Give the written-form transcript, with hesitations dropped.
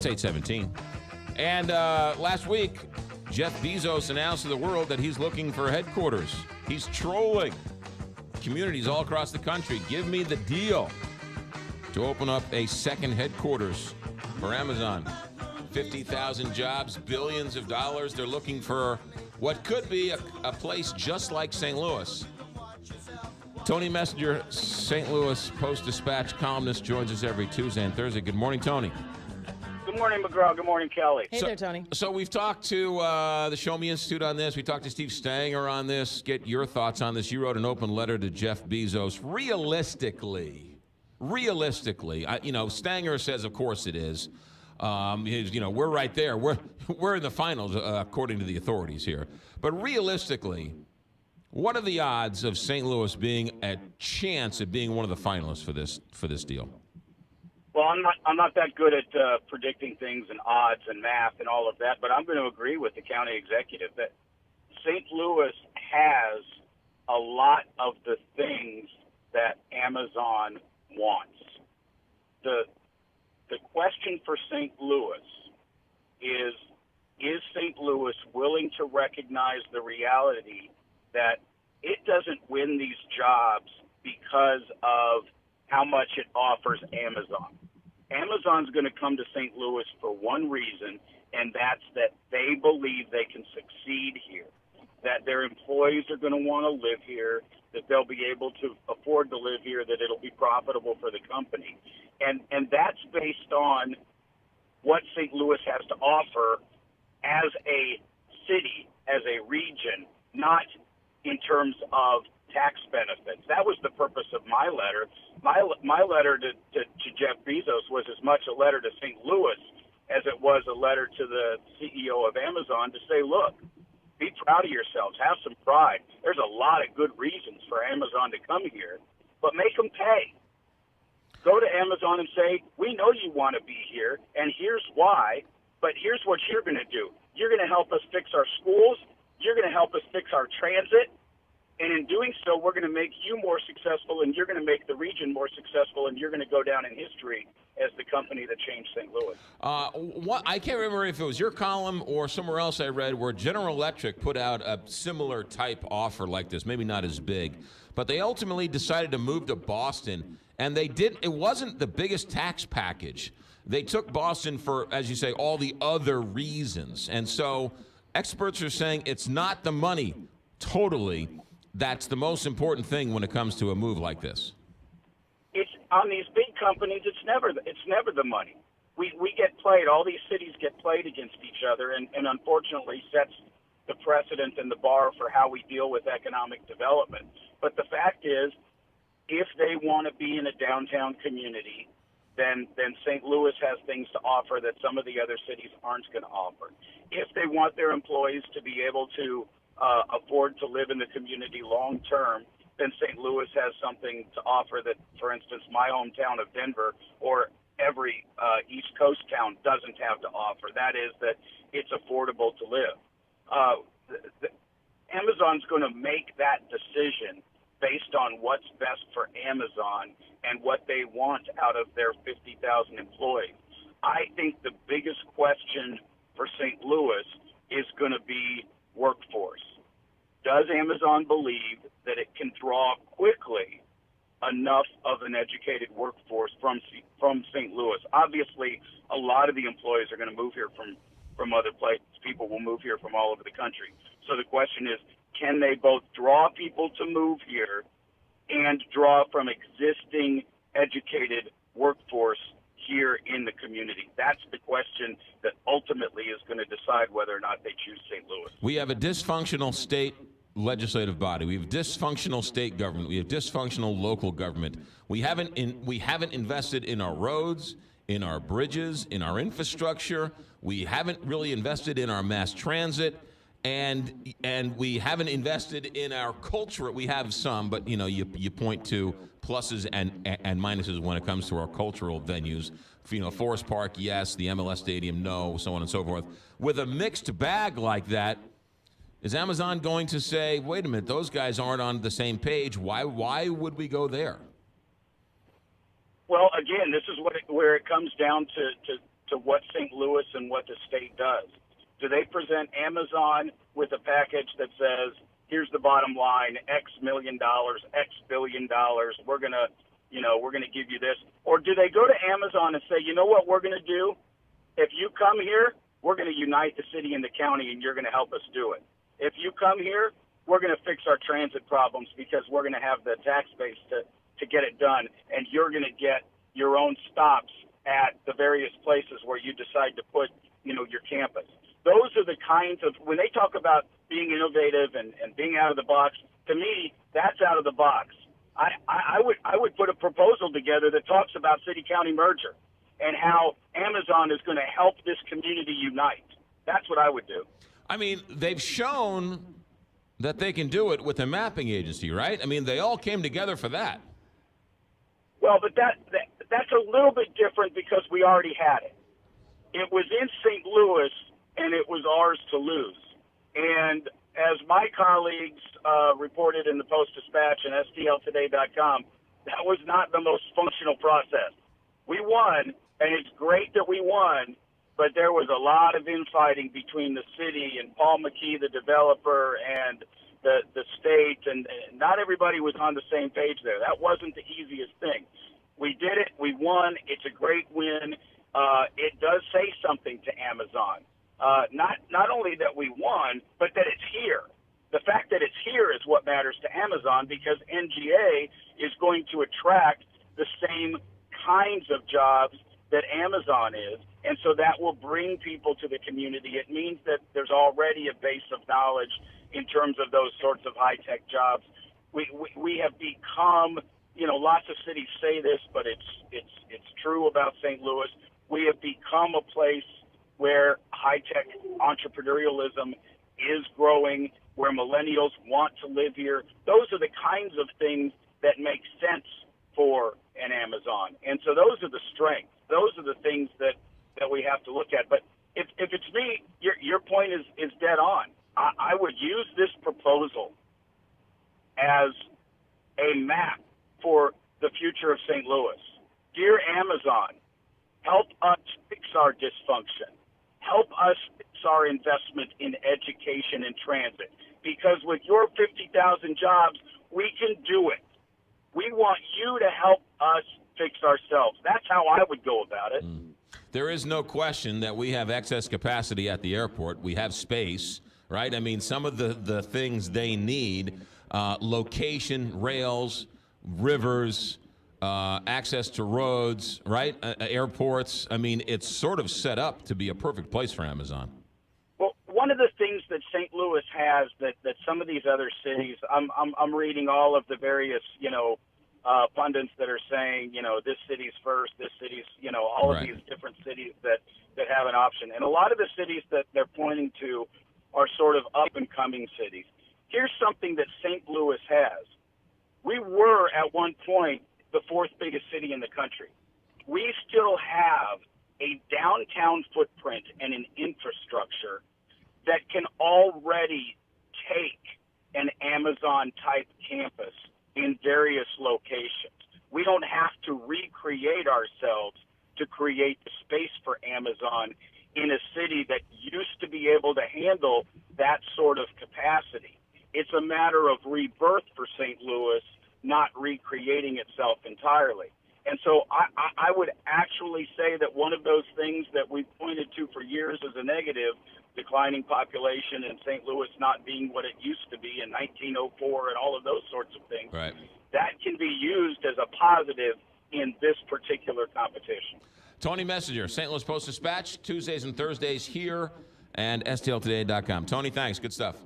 817. And last week, Jeff Bezos announced to the world that he's looking for headquarters. He's trolling communities all across the country. Give me the deal to open up a second headquarters for Amazon. 50,000 jobs, billions of dollars. They're looking for what could be a place just like St. Louis. Tony Messenger, St. Louis Post-Dispatch columnist, joins us every Tuesday and Thursday. Good morning, Tony. Good morning, McGraw. Good morning, Kelly. Hey there, Tony. So we've talked to the Show Me Institute on this. We talked to Steve Stanger on this. Get your thoughts on this. You wrote an open letter to Jeff Bezos. Realistically, Stanger says, of course it is. We're right there. We're in the finals, according to the authorities here. But realistically, what are the odds of St. Louis being a chance at being one of the finalists for this deal? Well, I'm not that good at predicting things and odds and math and all of that, but I'm going to agree with the county executive that St. Louis has a lot of the things that Amazon wants. The question for St. Louis is St. Louis willing to recognize the reality that it doesn't win these jobs because of how much it offers Amazon? Amazon's going to come to St. Louis for one reason, and that's that they believe they can succeed here, that their employees are going to want to live here, that they'll be able to afford to live here, that it'll be profitable for the company. And that's based on what St. Louis has to offer as a city, as a region, not in terms of tax benefits. That was the purpose of my letter. My letter to Jeff Bezos was as much a letter to St. Louis as it was a letter to the CEO of Amazon to say, look, be proud of yourselves. Have some pride. There's a lot of good reasons for Amazon to come here, but make them pay. Go to Amazon and say, we know you want to be here, and here's why, but here's what you're going to do. You're going to help us fix our schools. You're going to help us fix our transit. And in doing so, we're going to make you more successful, and you're going to make the region more successful, and you're going to go down in history as the company that changed St. Louis. I can't remember if it was your column or somewhere else I read where General Electric put out a similar type offer like this, maybe not as big, but they ultimately decided to move to Boston, and they did. It wasn't the biggest tax package. They took Boston for, as you say, all the other reasons, and so experts are saying it's not the money totally. That's the most important thing when it comes to a move like this. It's on these big companies. It's never the money. We get played. All these cities get played against each other, and unfortunately sets the precedent and the bar for how we deal with economic development. But the fact is, if they want to be in a downtown community, then St. Louis has things to offer that some of the other cities aren't going to offer. If they want their employees to be able to afford to live in the community long term, then St. Louis has something to offer that, for instance, my hometown of Denver or every East Coast town doesn't have to offer. That is that it's affordable to live. Amazon's going to make that decision based on what's best for Amazon and what they want out of their 50,000 employees. I think the biggest question for St. Louis is going to be workforce. Does Amazon believe that it can draw quickly enough of an educated workforce from St. Louis? Obviously, a lot of the employees are going to move here from other places. People will move here from all over the country. So the question is, can they both draw people to move here and draw from existing educated workforce here in the community? That's the question that ultimately is going to decide whether or not they choose St. Louis. We have a dysfunctional state legislative body. We have dysfunctional state government. We have dysfunctional local government. We haven't invested in our roads, in our bridges, in our infrastructure. We haven't really invested in our mass transit, and we haven't invested in our culture. We have some, but you point to pluses and minuses when it comes to our cultural venues. Forest Park, yes. The MLS Stadium, no. So on and so forth. With a mixed bag like that, is Amazon going to say, wait a minute, those guys aren't on the same page? Why would we go there? Well, again, this is where it comes down to to what St. Louis and what the state does? Do they present Amazon with a package that says, here's the bottom line, X million dollars, X billion dollars, we're going to give you this? Or do they go to Amazon and say, you know what we're going to do? If you come here, we're going to unite the city and the county, and you're going to help us do it. If you come here, we're going to fix our transit problems because we're going to have the tax base to get it done, and you're going to get your own stops at the various places where you decide to put, your campus. Those are the kinds of, when they talk about being innovative and being out of the box, to me, that's out of the box. I would put a proposal together that talks about city-county merger and how Amazon is going to help this community unite. That's what I would do. I mean, they've shown that they can do it with a mapping agency, right? I mean, they all came together for that. Well, but that's a little bit different because we already had it. It was in St. Louis, and it was ours to lose. And as my colleagues reported in the Post-Dispatch and STLtoday.com, that was not the most functional process. We won, and it's great that we won, but there was a lot of infighting between the city and Paul McKee, the developer, and the state, and not everybody was on the same page there. That wasn't the easiest thing. We did it. We won. It's a great win. It does say something to Amazon. Not only that we won, but that it's here. The fact that it's here is what matters to Amazon because NGA is going to attract the same kinds of jobs that Amazon is, and so that will bring people to the community. It means that there's already a base of knowledge in terms of those sorts of high-tech jobs. We have become, lots of cities say this, but it's true about St. Louis. We have become a place where high-tech entrepreneurialism is growing, where millennials want to live here. Those are the kinds of things that make sense for an Amazon. And so those are the strengths. Those are the things that we have to look at. But if it's me, your point is dead on. I would use this proposal as a map for the future of St. Louis. Dear Amazon, help us fix our dysfunction. Help us fix our investment in education and transit. Because with your 50,000 jobs, we can do it. We want you to help us fix ourselves. That's how I would go about it. There is no question that we have excess capacity at the airport. We have space, right? I mean, some of the things they need, location, rails, rivers, access to roads, right? Airports. I mean, it's sort of set up to be a perfect place for Amazon. Well, one of the things that St. Louis has that some of these other cities, I'm reading all of the various, pundits that are saying, this city's first, this city's, all of Right. these different cities that have an option. And a lot of the cities that they're pointing to are sort of up-and-coming cities. Here's something that St. Louis has. We were, at one point, the fourth biggest city in the country. We still have a downtown footprint and an infrastructure that can already take an Amazon-type campus in various locations. We don't have to recreate ourselves to create the space for Amazon in a city that used to be able to handle that sort of capacity. It's a matter of rebirth for St. Louis, not recreating itself entirely. And so I would actually say that one of those things that we pointed to for years as a negative, declining population and St. Louis not being what it used to be in 1904 and all of those sorts of things, Right. that can be used as a positive in this particular competition. Tony Messenger, St. Louis Post-Dispatch, Tuesdays and Thursdays here, and STLtoday.com. Tony, thanks. Good stuff.